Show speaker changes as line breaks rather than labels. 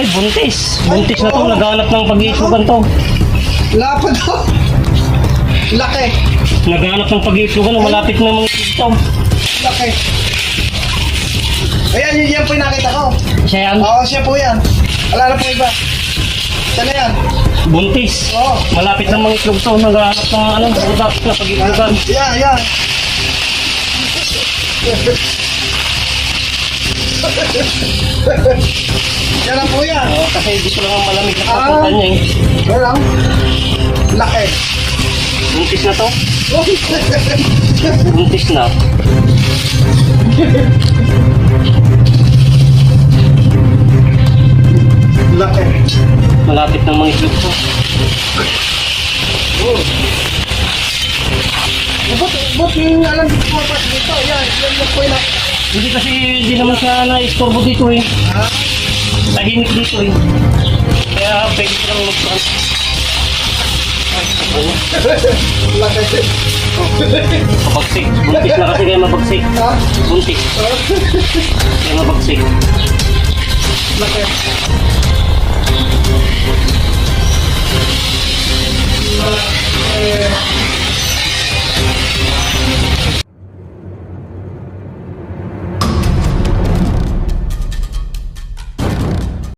Ay, buntis. Buntis na to. Naghanap ng pag-iisugan to.
Lapad to. Laki.
Naghanap ng pag-iisugan. Malapit na mga ito.
Laki. Ayan, yan po yung nakita ko.
Siya yan.
Oo, siya po yan. Wala na po iba. Siya na yan.
Buntis.
Oo.
Malapit na mga itlog to. Naghanap ng ano, budak na pag-iisugan.
Yan, yan. Yan lang po yan.
Oo, kasi dito lang ang malamig na kapuntan niya eh.
Yan lang. Laki.
Buntis na to. Buntis na.
Laki.
Malapit ng mga itlog to.
But yung alam ko pa dito, yan lang po yan.
Hindi kasi hindi naman siya na-istorbo dito eh.
Ha?
Tahimik dito eh. Kaya pwede ko lang mag-front.
Laki.
Mabagsik. Buntis na kasi kaya mabagsik.
Ha?
Buntis. Kaya mabagsik.
Laki.